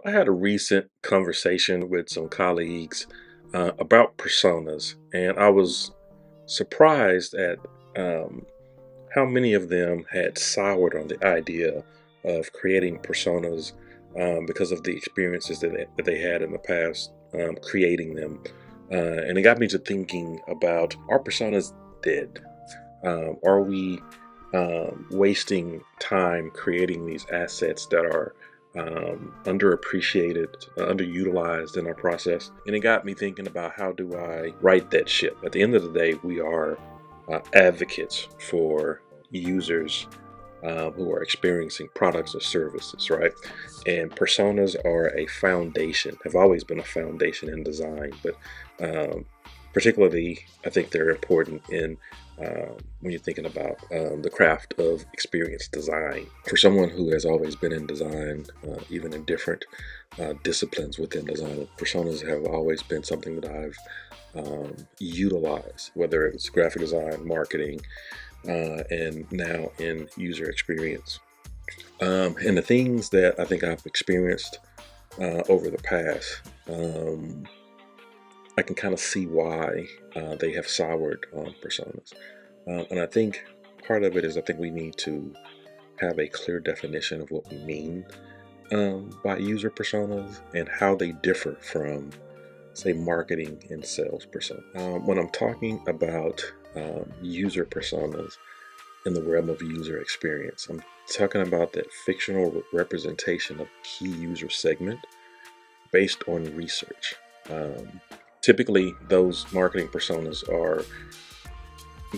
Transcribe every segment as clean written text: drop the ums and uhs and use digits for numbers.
I had a recent conversation with some colleagues about personas, and I was surprised at um, how many of them had soured on the idea of creating personas because of the experiences that they had in the past creating them. And it got me to thinking about, are personas dead? Are we wasting time creating these assets that are underappreciated, underutilized in our process? And it got me thinking about, how do I right that ship? At the end of the day, we are advocates for users who are experiencing products or services, right? And personas are a foundation, have always been a foundation in design, but um, particularly, I think they're important in when you're thinking about the craft of experience design. For someone who has always been in design, even in different disciplines within design, personas have always been something that I've utilized, whether it's graphic design, marketing, and now in user experience. And the things that I think I've experienced over the past, I can kind of see why they have soured on personas. And I think part of it is, I think we need to have a clear definition of what we mean by user personas and how they differ from, say, marketing and sales persona. When I'm talking about user personas in the realm of user experience, I'm talking about that fictional representation of key user segment based on research. Um, Typically, those marketing personas are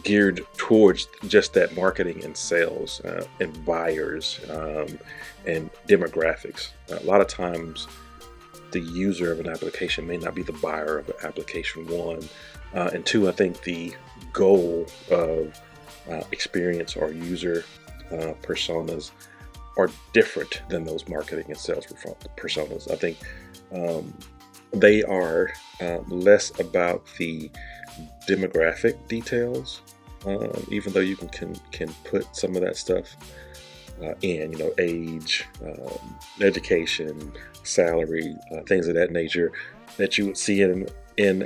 geared towards just that marketing and sales and buyers and demographics. A lot of times, the user of an application may not be the buyer of application one. And two, I think the goal of experience or user personas are different than those marketing and sales personas. I think um, they are less about the demographic details, even though you can put some of that stuff in, age, education, salary, things of that nature that you would see in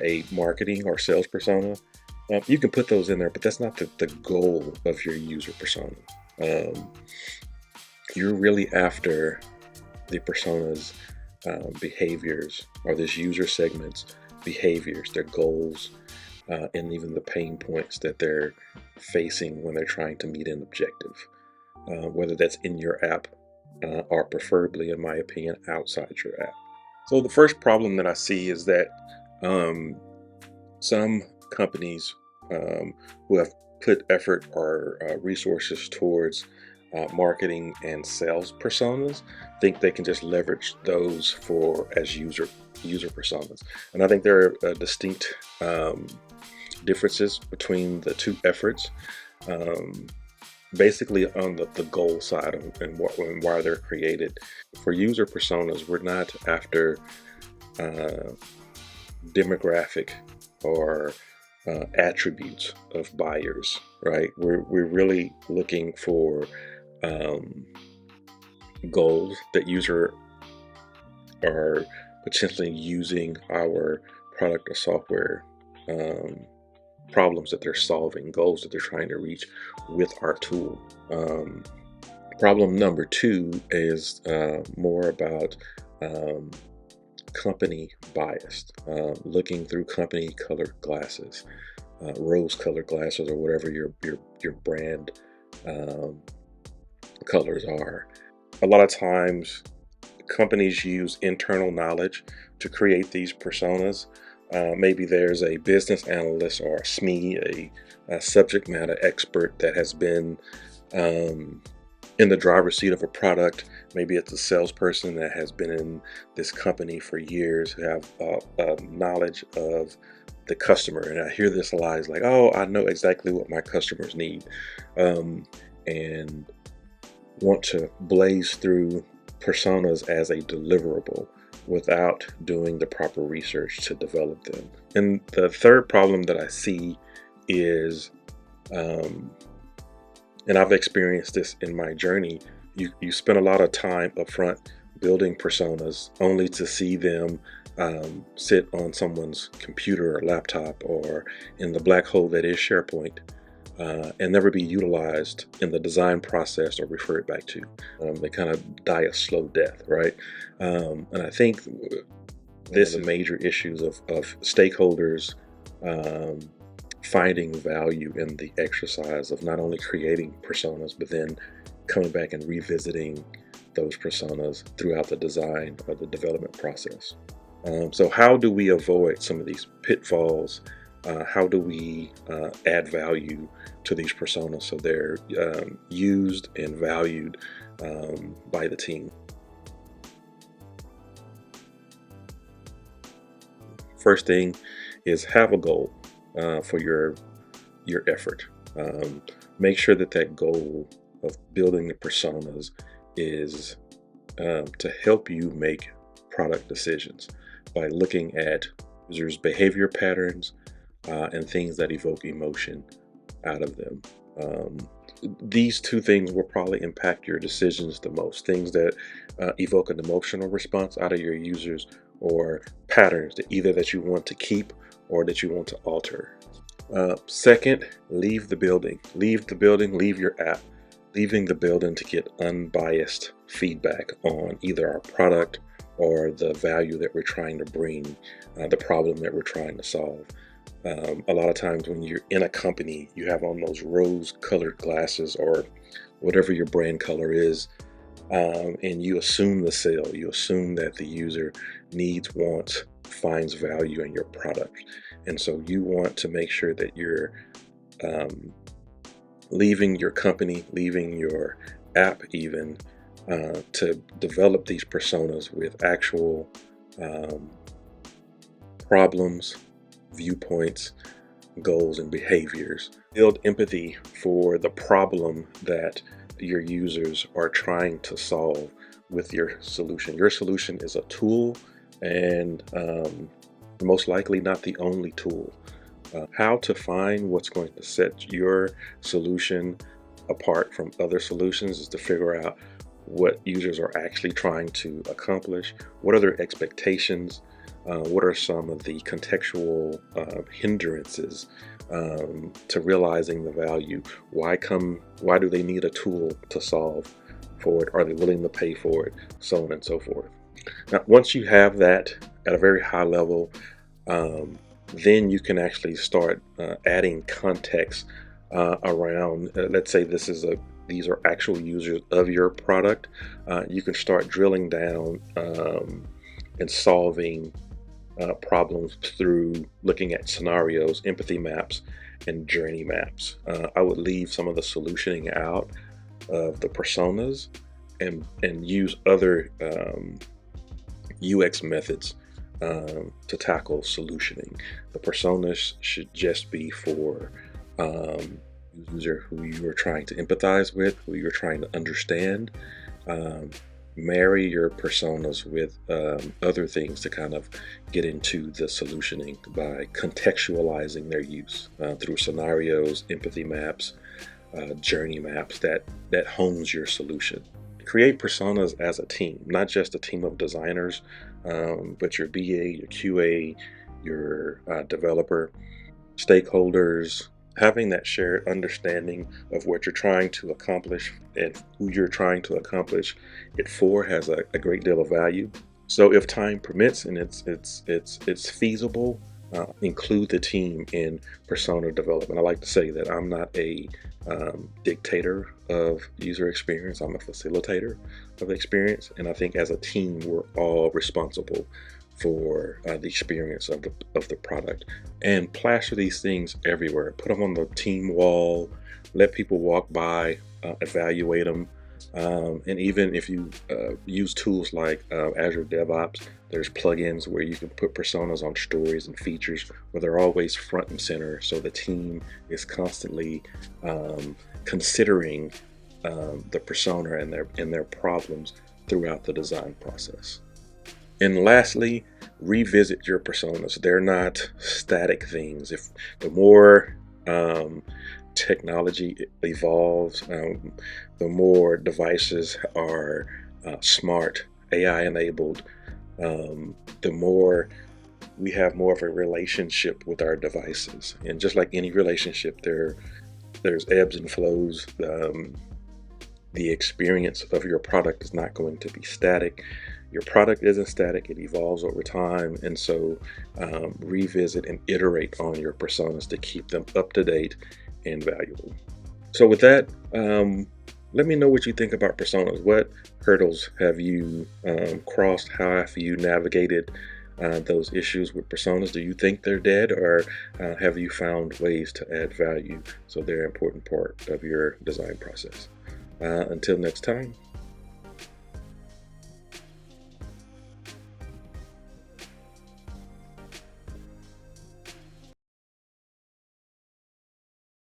a marketing or sales persona. You can put those in there, but that's not the goal of your user persona. Um, you're really after the persona's behaviors, or this user segment's behaviors, their goals, and even the pain points that they're facing when they're trying to meet an objective, whether that's in your app or preferably, in my opinion, outside your app. So the first problem that I see is that um, some companies who have put effort or resources towards marketing and sales personas think they can just leverage those for as user personas, and I think there are distinct differences between the two efforts. Um, Basically, on the goal side and why they're created. For user personas, we're not after uh, demographic or attributes of buyers, right? We're really looking for um, goals that user are potentially using our product or software, um, problems that they're solving, goals that they're trying to reach with our tool. Um, Problem number two is more about um, company biased, looking through company colored glasses, rose colored glasses, or whatever your brand um, colors are. A lot of times, companies use internal knowledge to create these personas. Maybe there's a business analyst or a SME, a subject matter expert that has been um, in the driver's seat of a product. Maybe it's a salesperson that has been in this company for years, who have knowledge of the customer. And I hear this a lot. It's like, oh, I know exactly what my customers need, and want to blaze through personas as a deliverable without doing the proper research to develop them. And the third problem that I see is, um, and I've experienced this in my journey, you spend a lot of time up front building personas only to see them sit on someone's computer or laptop or in the black hole that is SharePoint, and never be utilized in the design process or referred back to. They kind of die a slow death, right? And I think this major issues of stakeholders um, finding value in the exercise of not only creating personas, but then coming back and revisiting those personas throughout the design or the development process. So how do we avoid some of these pitfalls? How do we add value to these personas so they're used and valued by the team? First thing is have a goal for your effort. Make sure that that goal of building the personas is to help you make product decisions by looking at users' behavior patterns and things that evoke emotion out of them. Um, these two things will probably impact your decisions the most. Things that evoke an emotional response out of your users, or patterns that either that you want to keep or that you want to alter. Second, leave the building. Leave the building, leave your app. Leaving the building to get unbiased feedback on either our product or the value that we're trying to bring, the problem that we're trying to solve. A lot of times when you're in a company, you have on those rose-colored glasses or whatever your brand color is, and you assume the sale. You assume that the user needs, wants, finds value in your product. And so you want to make sure that you're leaving your company, leaving your app even, to develop these personas with actual problems, viewpoints, goals, and behaviors. Build empathy for the problem that your users are trying to solve with your solution. Your solution is a tool, and most likely not the only tool. How to find what's going to set your solution apart from other solutions is to figure out what users are actually trying to accomplish, what are their expectations, what are some of the contextual hindrances to realizing the value. Why do they need a tool to solve for it? Are they willing to pay for it? So on and so forth. Now, once you have that at a very high level, then you can actually start adding context around. Let's say these are actual users of your product. You can start drilling down and solving problems through looking at scenarios, empathy maps, and journey maps. I would leave some of the solutioning out of the personas and use other UX methods to tackle solutioning. The personas should just be for user who you are trying to empathize with, who you're trying to understand. Marry your personas with other things to kind of get into the solutioning by contextualizing their use through scenarios, empathy maps, journey maps that hones your solution. Create personas as a team, not just a team of designers, but your BA, your QA, your developer, stakeholders. Having that shared understanding of what you're trying to accomplish and who you're trying to accomplish it for has a great deal of value. So if time permits and it's feasible, include the team in persona development. I like to say that I'm not a dictator of user experience. I'm a facilitator of experience, and I think as a team we're all responsible for the experience of the product. And plaster these things everywhere. Put them on the team wall. Let people walk by, evaluate them. And even if you use tools like Azure DevOps, there's plugins where you can put personas on stories and features where they're always front and center, so the team is constantly considering the persona and their problems throughout the design process. And lastly, revisit your personas. They're not static things. If the more technology evolves, the more devices are smart AI enabled, the more we have more of a relationship with our devices. And just like any relationship, there's ebbs and flows. The experience of your product is not going to be static. Your product isn't static, it evolves over time. And so revisit and iterate on your personas to keep them up to date and valuable. So, with that, let me know what you think about personas. What hurdles have you crossed? How have you navigated those issues with personas? Do you think they're dead, or have you found ways to add value so they're an important part of your design process? Until next time.